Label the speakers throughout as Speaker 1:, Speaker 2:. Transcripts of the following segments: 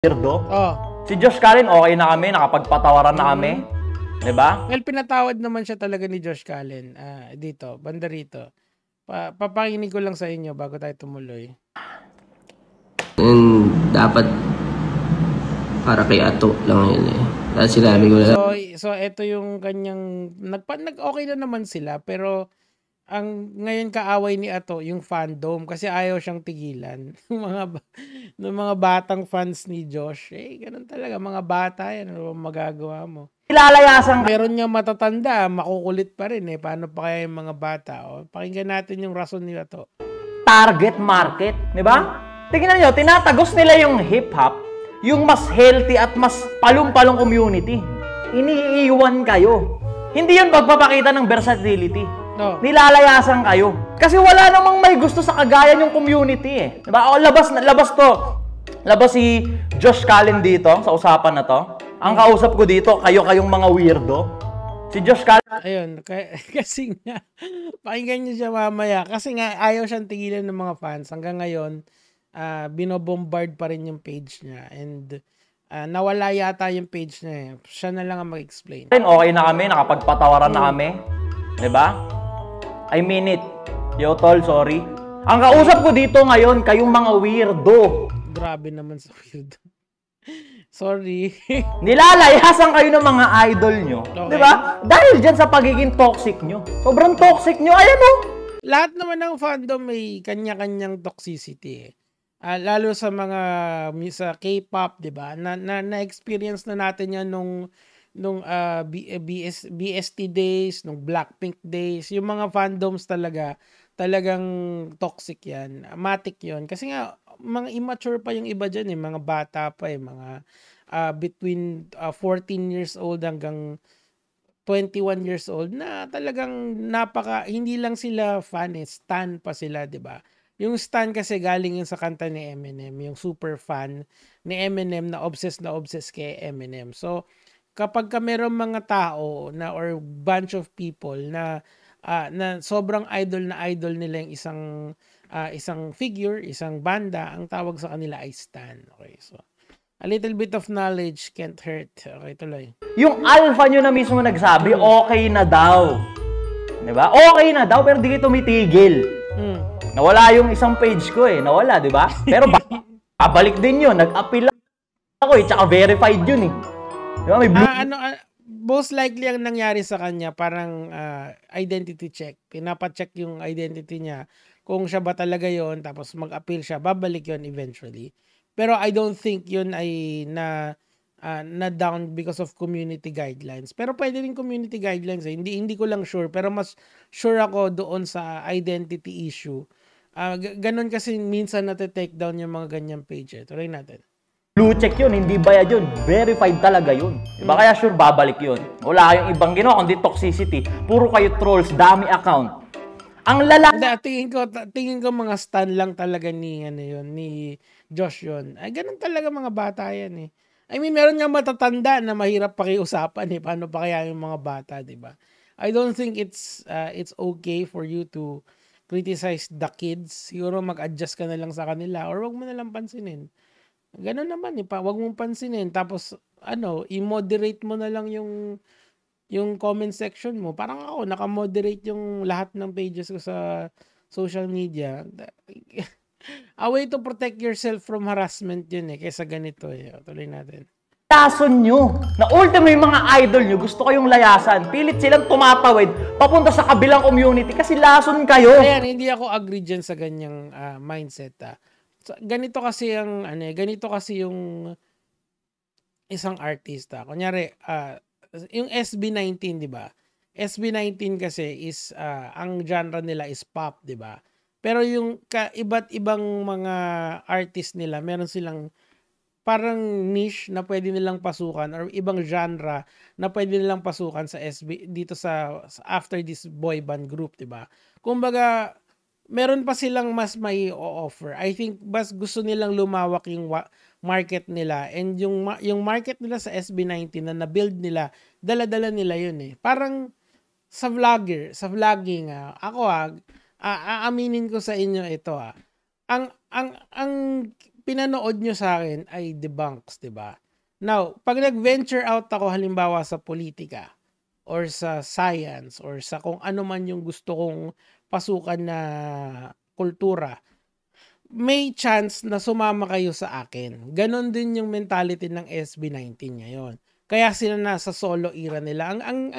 Speaker 1: Weirdo.
Speaker 2: Oh.
Speaker 1: Si Josh Cullen, okay na kami, nakapagpatawaran na kami. Diba?
Speaker 2: Well, pinatawad naman siya talaga ni Josh Cullen. Dito, banda rito. Papakinig ko lang sa inyo bago tayo tumuloy.
Speaker 3: Dapat para kay Ato lang yun eh. Dahil sinabi ko na.
Speaker 2: So ito yung kanyang nag-okay na naman sila, pero ang ngayon kaaway ni Ato yung fandom kasi ayaw siyang tigilan. ng mga batang fans ni Josh. Ganun talaga, mga bata yan, ano magagawa mo?
Speaker 1: Ilalayasan ka.
Speaker 2: Meron niya matatanda, makukulit pa rin eh. Paano pa kaya yung mga bata? Pakinggan natin yung rason nila to.
Speaker 1: Target market, di ba? Tingnan niyo, tinatagos nila yung hip-hop, yung mas healthy at mas palong-palong community. Iniiwan kayo. Hindi yun pagpapakita ng versatility.
Speaker 2: No.
Speaker 1: Nilalayasan kayo. Kasi wala namang may gusto sa kagaya yung community eh. Diba? Labas to. Labas si Josh Cullen dito sa usapan na to. Ang kausap ko dito, kayong mga weirdo. Si Josh Cullen.
Speaker 2: Ayun, kasi nga, pakinggan niyo siya mamaya. Kasi nga, ayaw siyang tigilan ng mga fans. Hanggang ngayon, binobombard pa rin yung page niya. And nawala yata yung page niya. Siya na lang ang mag-explain.
Speaker 1: Okay na kami, nakapagpatawaran na kami. Diba? I mean it. Yo, tol, sorry. Ang kausap ko dito ngayon, kayong mga weirdo.
Speaker 2: Grabe naman sa weirdo. Sorry.
Speaker 1: Nilalayasan kayo ng mga idol nyo.
Speaker 2: Okay.
Speaker 1: Diba? Dahil dyan sa pagiging toxic nyo. Sobrang toxic nyo. Ayan o.
Speaker 2: Lahat naman ng fandom may kanya-kanyang toxicity eh. Lalo sa mga sa K-pop, 'di ba? Na-experience na natin 'yan nung BST days, nung Blackpink days. Yung mga fandoms talagang toxic 'yan. Matic 'yon kasi nga mga immature pa yung iba diyan eh, mga bata pa eh, mga between 14 years old hanggang 21 years old na talagang hindi lang sila fan eh, stan pa sila, 'di ba? Yung stan kasi galing yun sa kanta ni Eminem, yung super fan ni Eminem na obsessed kay Eminem. So, kapag ka merong mga tao na or bunch of people na sobrang idol nila yung isang figure, isang banda, ang tawag sa kanila ay stan. Okay, so a little bit of knowledge can't hurt. Okay, tuloy.
Speaker 1: Yung alpha nyo na mismo nagsabi, okay na daw. Diba? Okay na daw, pero di kayo tumitigil. Nawala yung isang page ko eh. Nawala, di ba? Pero babalik din yun. Nag-appeal ako eh. Tsaka verified yun eh. Di ba? May blue.
Speaker 2: Most likely ang nangyari sa kanya, parang identity check. Pinapacheck yung identity niya. Kung siya ba talaga yon, tapos mag-appeal siya, babalik yon eventually. Pero I don't think yun ay na down because of community guidelines. Pero pwede rin community guidelines eh. Hindi ko lang sure. Pero mas sure ako doon sa identity issue. Ganon kasi minsan nate-take down yung mga ganyang page. Tuloy natin.
Speaker 1: Blue check yun, hindi bayad yun. Verified talaga yun. Diba? Kaya sure babalik yun. Wala kayong ibang ginawa, kundi toxicity. Puro kayo trolls, dami account. Ang tingin ko mga stan lang talaga ni Josh yun. Ay, ganun talaga mga bata yan eh. I mean, meron nga matatanda na mahirap pakiusapan eh. Paano pa kaya yung mga bata, di ba? I don't think it's okay for you to criticize the kids. Siguro mag-adjust ka na lang sa kanila or wag mo na lang pansinin. Ganun naman eh. Wag mong pansinin. Tapos, i-moderate mo na lang yung comment section mo. Parang ako, naka-moderate yung lahat ng pages ko sa social media. A way to protect yourself from harassment yun eh, kaysa ganito eh. Tuloy natin. Lason nyo. Na ultimo yung mga idol nyo, gusto kayong layasan. Pilit silang tumatawid papunta sa kabilang community kasi lason kayo.
Speaker 2: Ayan, hindi ako agree dyan sa ganyang mindset. So, ganito kasi yung isang artista. Kunyari, yung SB19, di ba? SB19 kasi is, ang genre nila is pop, di ba? Pero yung iba't ibang mga artist nila, meron silang parang niche na pwede nilang pasukan or ibang genre na pwede nilang pasukan sa SB dito sa after this boy band group, 'di ba? Kumbaga, meron pa silang mas may offer. I think bas gusto nilang lumawak yung market nila, and yung market nila sa SB19 na na-build nila, dala-dala nila yun eh. Parang sa vlogging, ako aaminin ko sa inyo ito ang pinanood nyo sa akin ay debunks, di ba? Now, pag nag-venture out ako halimbawa sa politika or sa science or sa kung ano man yung gusto kong pasukan na kultura, may chance na sumama kayo sa akin. Ganon din yung mentality ng SB19 ngayon. Kaya sila nasa solo era nila. Ang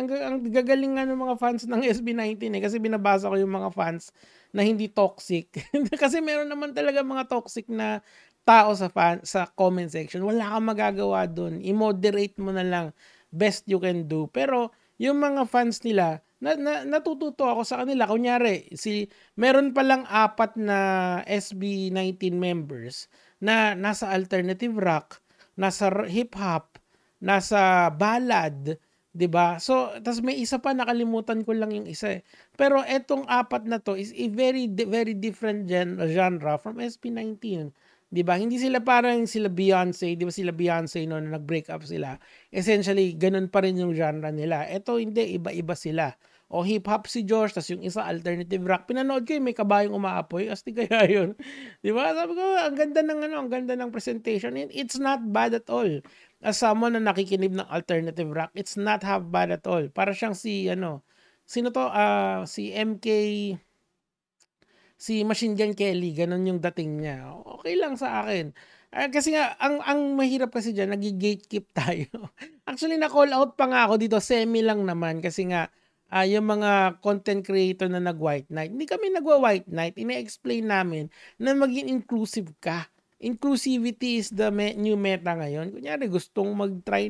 Speaker 2: gagaling nga ng mga fans ng SB19 kasi binabasa ko yung mga fans na hindi toxic. Kasi meron naman talaga mga toxic na tao sa comment section. Wala kang magagawa dun. I-moderate mo na lang. Best you can do. Pero yung mga fans nila, natututo ako sa kanila. Kunyari, meron palang 4 na SB19 members na nasa alternative rock, nasa hip-hop, nasa ballad, 'di ba? So, tas may isa pa nakalimutan ko lang yung isa eh. Pero etong 4 na to is a very very different genre from SB19. 'Di ba? Hindi sila parang sila Beyonce, 'di ba sila Beyonce no na nag-break up sila. Essentially, ganun pa rin yung genre nila. Eto hindi, iba-iba sila. O hip-hop si Josh, tas yung isa alternative rock. Pinanood ko may kabayong umaapoy. Asti kaya yun. 'Di ba? Sabi ko, ang ganda ng presentation. It's not bad at all. As someone na nakikinig ng alternative rock, it's not half bad at all. Para siyang sino to? Si MK, si Machine Gun Kelly, ganun yung dating niya. Okay lang sa akin. Kasi nga, ang mahirap kasi dyan, nag-gatekeep tayo. Actually, na-call out pa nga ako dito, semi lang naman. Kasi nga, yung mga content creator na nag-white knight, hindi kami nagwa-white knight, ina-explain namin na maging inclusive ka. Inclusivity is the new meta ngayon. Kunyari, gustong mag-try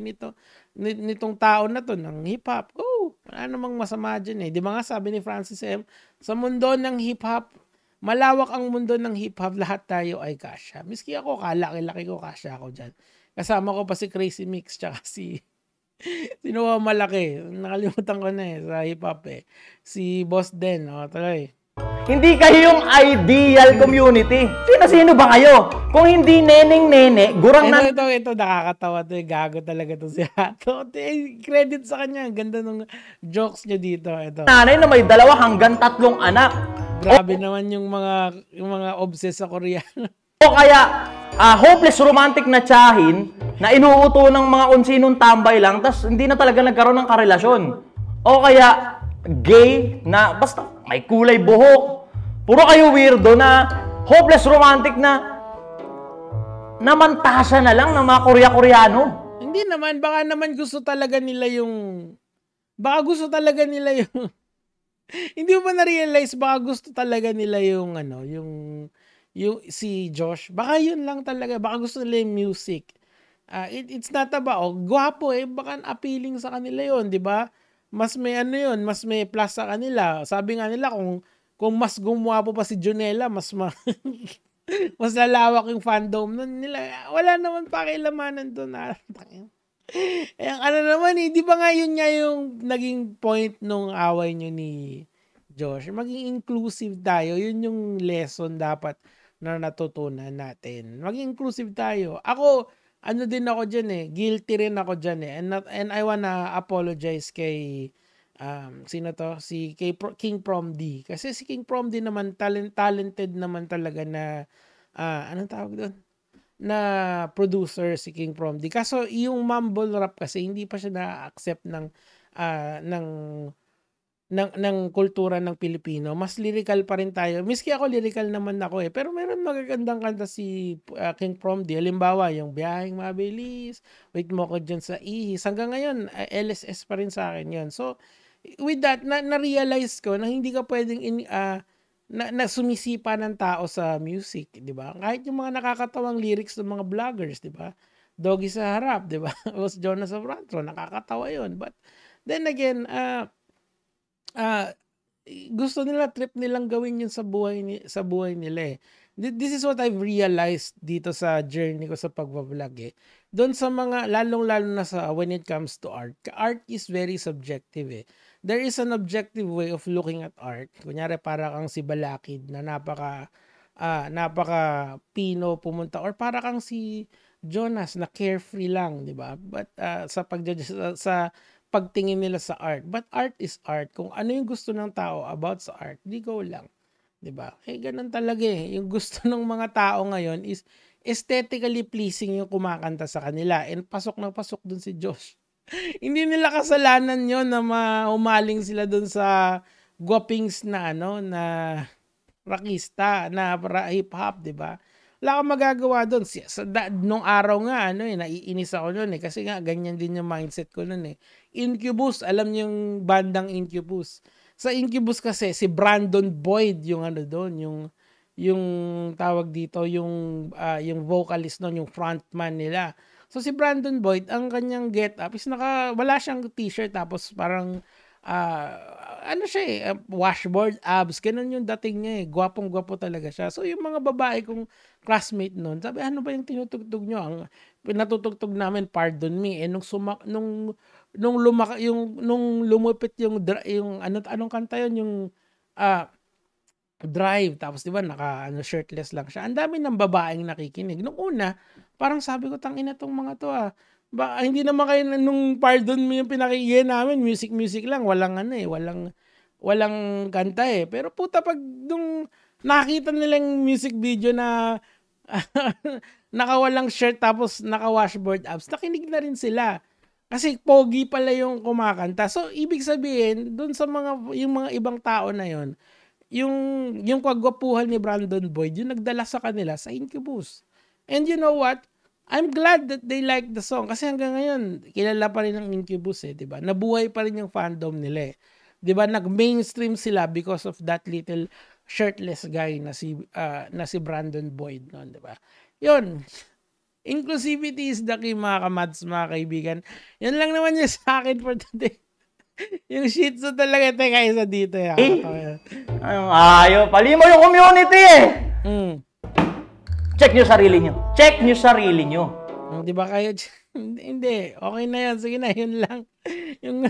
Speaker 2: nitong tao na to ng hip-hop. Oh, wala namang masama dyan eh. Di ba nga sabi ni Francis M., sa mundo ng hip-hop, malawak ang mundo ng hip-hop, lahat tayo ay kasya. Miski ako, kalaki-laki ko, kasya ako dyan. Kasama ko pa si Crazy Mix, tsaka sino ba malaki? Nakalimutan ko na sa hip-hop eh. Si Boss Den, tuloy.
Speaker 1: Hindi kayo yung ideal community. Sino-sino ba kayo? Kung hindi neneng-nene, gurang na...
Speaker 2: Ito, nakakatawa to. Gago talaga to si Hato. Credit sa kanya. Ang ganda ng jokes niya dito. Ito.
Speaker 1: Nanay na may 2 hanggang 3 anak.
Speaker 2: Grabe naman yung mga obsessed sa Koreano.
Speaker 1: O kaya, hopeless romantic na tsahin na inuuto ng mga unsinong tambay lang tas hindi na talaga nagkaroon ng karelasyon. O kaya, gay na basta may kulay buhok. Puro kayo weirdo na hopeless romantic na namantasa na lang ng mga Koreano.
Speaker 2: Hindi naman, baka gusto talaga nila yung hindi mo ba na-realize baka gusto talaga nila yung si Josh. Baka yun lang talaga, baka gusto nila yung music. It's not about gwapo baka appealing sa kanila yun, di ba? Mas may mas may plus sa kanila. Sabi nga nila kung mas gumwapo pa si Junella, mas lalawak yung fandom nun nila. Wala naman pakilamanan doon. Naman di ba nga yun yung naging point nung away nyo ni Josh? Maging inclusive tayo. Yun yung lesson dapat na natutunan natin. Maging inclusive tayo. Ako, din ako dyan guilty rin ako dyan and I wanna apologize kay sino to? Si King Prom D. Kasi si King Prom D naman talented naman talaga na anong tawag doon? Na producer si King Prom D. Kaso yung mumble rap kasi hindi pa siya na-accept ng kultura ng Pilipino. Mas lyrical pa rin tayo. Miski ako lyrical naman ako pero meron magagandang kanta si King Prom D. Halimbawa, yung Biyaheng Mabilis, Wait Mo Ko Dyan sa Ihis. Hanggang ngayon, LSS pa rin sa akin yun. So, with that, na-realize ko na hindi ka pwedeng na sumisipa ng tao sa music, di ba? Kahit yung mga nakakatawang lyrics ng mga vloggers, di ba? Doggy sa Harap, di ba? Was Jonas of Rantro, nakakatawa yun. But then again, gusto nila, trip nilang gawin yun sa buhay nila This is what I've realized dito sa journey ko sa pagbablog Doon sa mga, lalong-lalo na sa when it comes to art. Art is very subjective There is an objective way of looking at art. Kunyari, para kang si Balakid na napaka Pino pumunta, or para kang si Jonas na carefree lang, di ba? But sa pagtingin nila sa art. But art is art. Kung ano yung gusto ng tao about sa art, di go lang. 'Di ba? Ganun talaga Yung gusto ng mga tao ngayon is aesthetically pleasing yung kumakanta sa kanila. And pasok na pasok dun si Josh. Hindi nila kasalanan yon na umaling sila dun sa guwapings na na rockista, na hip-hop, di ba? Wala kang magagawa doon. Nung araw nga, naiinis ako noon kasi nga, ganyan din yung mindset ko noon Incubus, alam niyo yung bandang Incubus. Sa Incubus kasi, si Brandon Boyd, yung doon, yung tawag dito, yung vocalist noon, yung frontman nila. So si Brandon Boyd, ang kanyang get up is wala siyang t-shirt, tapos parang, washboard abs, ganun yung dating niya gwapong-gwapo talaga siya. So yung mga babae kong classmate noon, sabi, ano ba yung tinutugtog nyo? Ang pinatutugtog namin, Pardon Me. Nung lumupit yung anong kanta yun, yung Drive, tapos di ba shirtless lang siya. Ang dami ng babaeng nakikinig. Nung una, parang sabi ko, tangina tong mga to hindi naman kayo nung Pardon Me yung pinakinggan namin, music lang, walang walang kanta Pero puta, pag nung nakita nilang music video na nakawalang shirt tapos naka-washboard abs, nakinig na rin sila. Kasi pogi pala yung kumakanta. So, ibig sabihin, dun sa yung mga ibang tao na yon, yung kagwapuhan ni Brandon Boyd, yung nagdala sa kanila sa Incubus. And you know what? I'm glad that they like the song kasi hanggang ngayon kilala pa rin ng Incubus di ba? Nabuhay pa rin yung fandom nila di ba? Nag-mainstream sila because of that little shirtless guy na si Brandon Boyd noon, di ba? Yun. Inclusivity is the key, mga kamads, mga kaibigan. Yan lang naman yung sa akin for today. Yung Shih Tzu talaga, teka, isa dito
Speaker 1: ayaw, pali mo yung community Check nyo sarili nyo. Check nyo sarili nyo.
Speaker 2: Di ba kayo? Hindi. Okay na yan. Sige na, yun lang. Yung